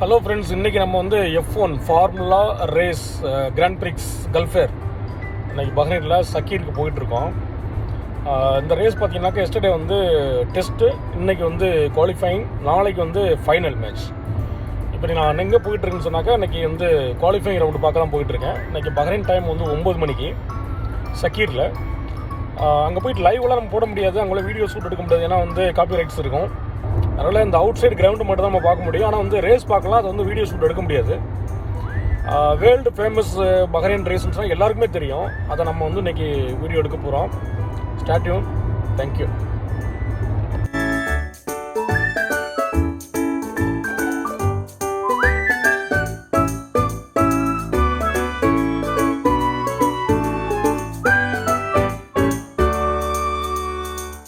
Hello friends, இன்றைக்கி நம்ம வந்து F1 formula race grand prix Gulf Air இன்றைக்கி பஹ்ரைனில் சக்கீருக்கு போயிட்டுருக்கோம். இந்த ரேஸ் பார்த்தீங்கன்னாக்கா எஸ்டர்டே வந்து டெஸ்ட்டு, இன்றைக்கி வந்து குவாலிஃபைங், நாளைக்கு வந்து ஃபைனல் மேட்ச். இப்படி நான் எங்கே போயிட்டுருக்குன்னு சொன்னாக்கா இன்றைக்கி வந்து குவாலிஃபைங் ரவுண்டு பார்க்க தான் போயிட்டுருக்கேன். இன்றைக்கி பஹ்ரைன் டைம் வந்து 9 மணிக்கு சக்கீரில். அங்கே போயிட்டு லைவ்லாம் நம்ம போட முடியாது, அங்கே வீடியோ ஷூட் எடுக்க முடியாது, ஏன்னா வந்து காப்பி ரைட்ஸ் இருக்கும். அதனால் இந்த அவுட் சைடு கிரவுண்டு மட்டும் தான் நம்ம பார்க்க முடியும். ஆனால் வந்து ரேஸ் பார்க்கலாம், அது வந்து வீடியோ ஷூட் எடுக்க முடியாது. வேர்ல்டு ஃபேமஸ் பஹ்ரைன் ரேஸ்ன்னால் எல்லாருக்குமே தெரியும். அதை நம்ம வந்து இன்றைக்கி வீடியோ எடுக்க போகிறோம். Stay tune. தேங்க்யூ.